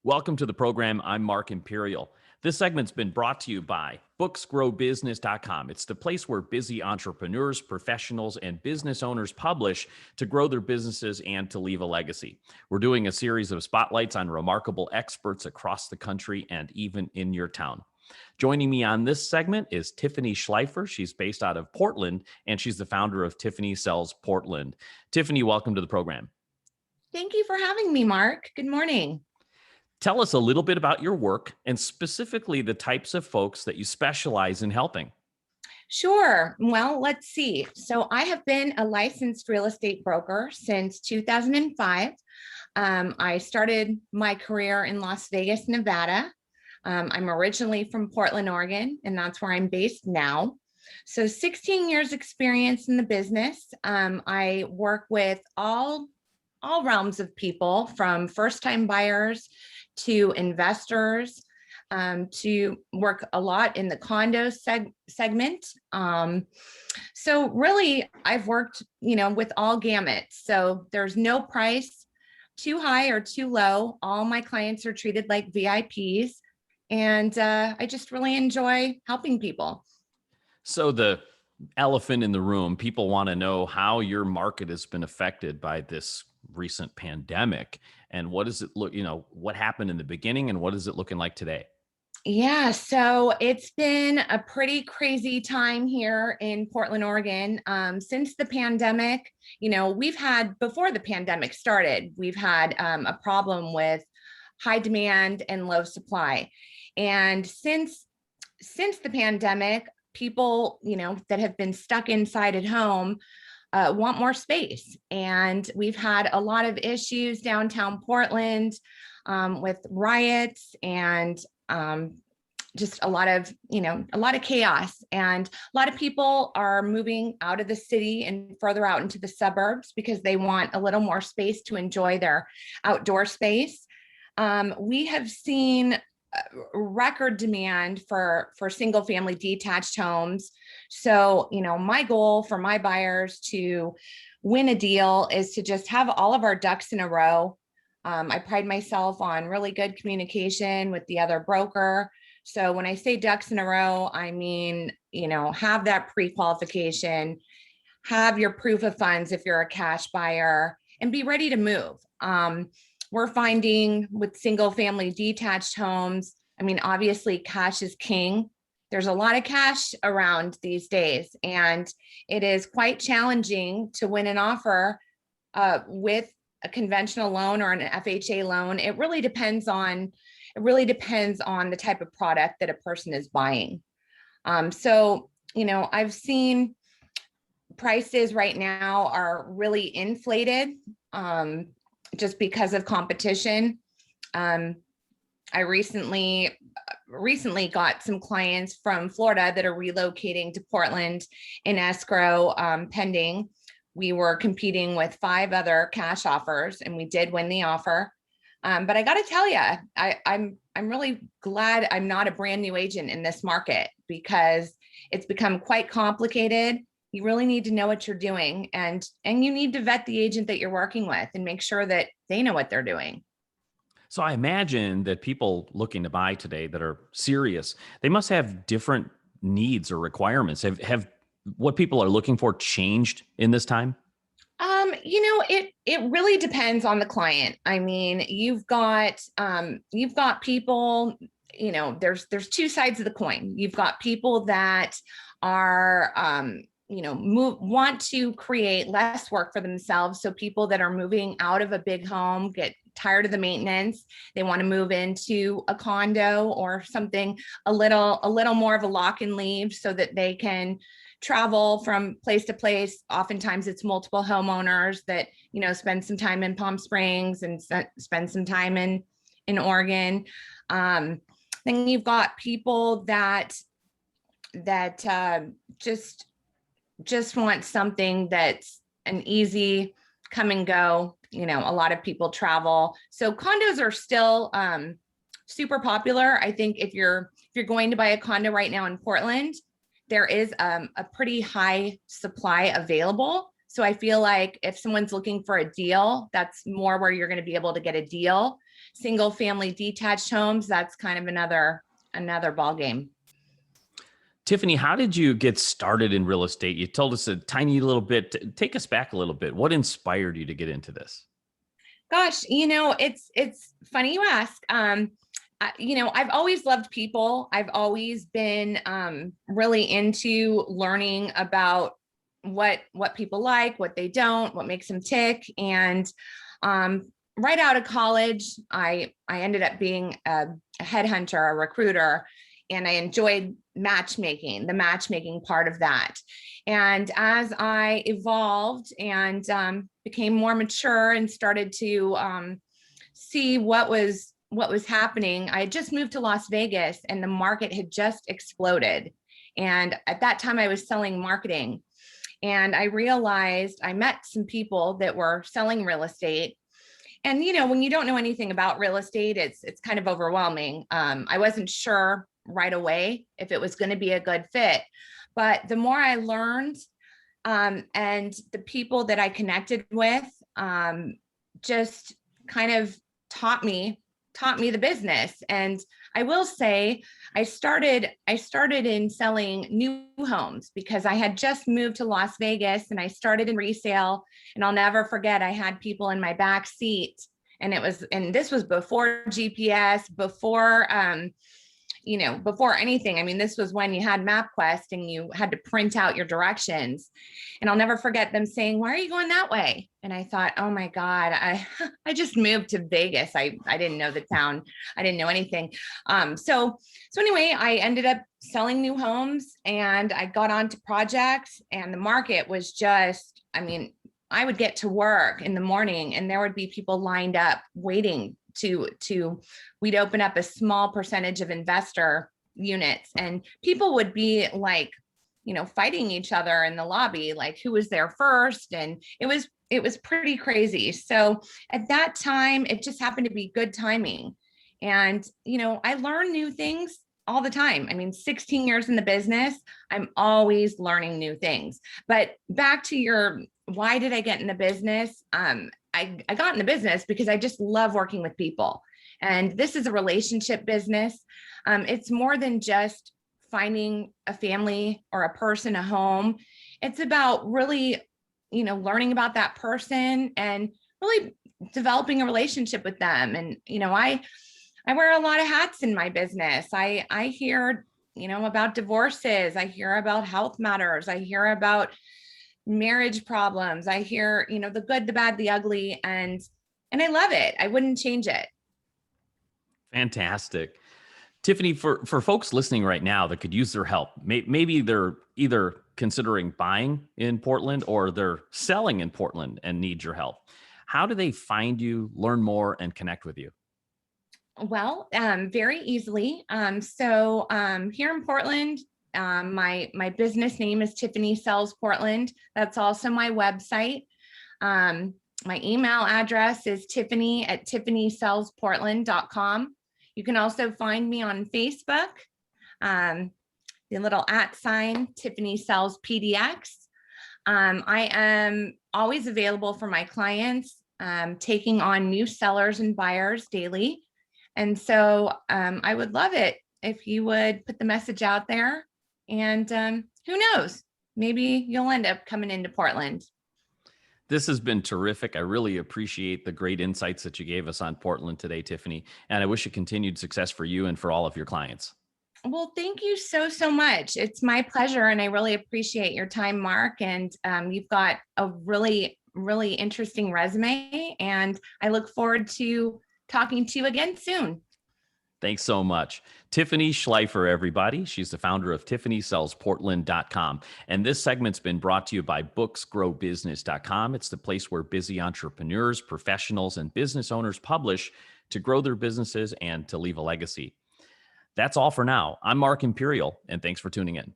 Welcome to the program. I'm Mark Imperial. This segment's been brought to you by booksgrowbusiness.com. It's the place where busy entrepreneurs, professionals, and business owners publish to grow their businesses and to leave a legacy. We're doing a series of spotlights on remarkable experts across the country and even in your town. Joining me on this segment is Tiffany Shleifer. She's based out of Portland, and she's the founder of Tiffany Sells Portland. Tiffany, welcome to the program. Thank you for having me, Mark. Good morning. Tell us a little bit about your work and specifically the types of folks that you specialize in helping. Sure. Well, let's see. So I have been a licensed real estate broker since 2005. I started my career in Las Vegas, Nevada. I'm originally from Portland, Oregon, and that's where I'm based now. So 16 years experience in the business. I work with all realms of people, from first-time buyers to investors, to work a lot in the condo segment. So really, I've worked, with all gamuts. So there's no price too high or too low. All my clients are treated like VIPs, and I just really enjoy helping people. So the elephant in the room, people want to know how your market has been affected by this recent pandemic, and what does it look, what happened in the beginning and what is it looking like today? Yeah, so it's been a pretty crazy time here in Portland, Oregon. Since the pandemic, we've had, before the pandemic started, we've had a problem with high demand and low supply. And since the pandemic, people, that have been stuck inside at home want more space. And we've had a lot of issues downtown Portland with riots and just a lot of chaos. And a lot of people are moving out of the city and further out into the suburbs because they want a little more space to enjoy their outdoor space. We have seen record demand for single family detached homes. So, my goal for my buyers to win a deal is to just have all of our ducks in a row. I pride myself on really good communication with the other broker. So when I say ducks in a row, I mean, have that pre-qualification, have your proof of funds if you're a cash buyer, and be ready to move. We're finding with single family detached homes, obviously cash is king. There's a lot of cash around these days, and it is quite challenging to win an offer with a conventional loan or an FHA loan. It really depends on the type of product that a person is buying. So, I've seen prices right now are really inflated just because of competition. I recently got some clients from Florida that are relocating to Portland in escrow pending. We were competing with 5 other cash offers, and we did win the offer. But I got to tell you, I'm really glad I'm not a brand new agent in this market, because it's become quite complicated. You really need to know what you're doing, and you need to vet the agent that you're working with and make sure that they know what they're doing. So I imagine that people looking to buy today that are serious, they must have different needs or requirements. Have what people are looking for changed in this time? It really depends on the client. You've got people, there's 2 sides of the coin. You've got people that are, want to create less work for themselves. So people that are moving out of a big home, get tired of the maintenance. They want to move into a condo or something a little more of a lock and leave, so that they can travel from place to place. Oftentimes it's multiple homeowners that, spend some time in Palm Springs and spend some time in Oregon. Then you've got people that just want something that's an easy come and go. A lot of people travel. So condos are still super popular. I think if you're going to buy a condo right now in Portland, there is a pretty high supply available. So I feel like if someone's looking for a deal, that's more where you're going to be able to get a deal. Single family detached homes, that's kind of another ball game. Tiffany, how did you get started in real estate? You told us a tiny little bit. Take us back a little bit. What inspired you to get into this? Gosh, it's funny you ask. I've always loved people. I've always been really into learning about what people like, what they don't, what makes them tick. And right out of college, I ended up being a headhunter, a recruiter, and I enjoyed matchmaking, the matchmaking part of that. And as I evolved and became more mature and started to see what was happening, I had just moved to Las Vegas and the market had just exploded. And at that time, I was selling marketing. And I realized I met some people that were selling real estate. And when you don't know anything about real estate, it's kind of overwhelming. I wasn't sure right away if it was going to be a good fit, but the more I learned, and the people that I connected with, just kind of taught me the business. And I will say I started in selling new homes because I had just moved to Las Vegas and I started in resale. And I'll never forget, I had people in my back seat, and this was before GPS, before before anything. I mean, this was when you had MapQuest and you had to print out your directions. And I'll never forget them saying, "Why are you going that way?" And I thought, oh my God, I just moved to Vegas. I didn't know the town. I didn't know anything. So anyway, I ended up selling new homes and I got onto projects, and the market was just, I mean, I would get to work in the morning and there would be people lined up waiting we'd open up a small percentage of investor units, and people would be like, fighting each other in the lobby, like who was there first. And it was pretty crazy. So at that time, it just happened to be good timing. And, I learn new things all the time. I mean, 16 years in the business, I'm always learning new things. But back to your, why did I get in the business? I got in the business because I just love working with people. And this is a relationship business. It's more than just finding a family or a person, a home. It's about really, learning about that person and really developing a relationship with them. And, I wear a lot of hats in my business. I hear, about divorces. I hear about health matters. I hear about marriage problems. I hear, the good, the bad, the ugly, and I love it. I wouldn't change it. Fantastic. Tiffany, for folks listening right now that could use their help, maybe they're either considering buying in Portland or they're selling in Portland and need your help. How do they find you, learn more, and connect with you? Well, very easily. So here in Portland, my business name is Tiffany Sells Portland. That's also my website. My email address is tiffany@tiffanysellsportland.com. You can also find me on Facebook, the little @ Tiffany Sells PDX. I am always available for my clients, taking on new sellers and buyers daily. And so I would love it if you would put the message out there, and who knows, maybe you'll end up coming into Portland. This has been terrific. I really appreciate the great insights that you gave us on Portland today, Tiffany. And I wish you continued success for you and for all of your clients. Well, thank you so much. It's my pleasure. And I really appreciate your time, Mark. And you've got a really, really interesting resume. And I look forward to talking to you again soon. Thanks so much. Tiffany Shleifer, everybody. She's the founder of TiffanySellsPortland.com. And this segment's been brought to you by BooksGrowBusiness.com. It's the place where busy entrepreneurs, professionals, and business owners publish to grow their businesses and to leave a legacy. That's all for now. I'm Mark Imperial, and thanks for tuning in.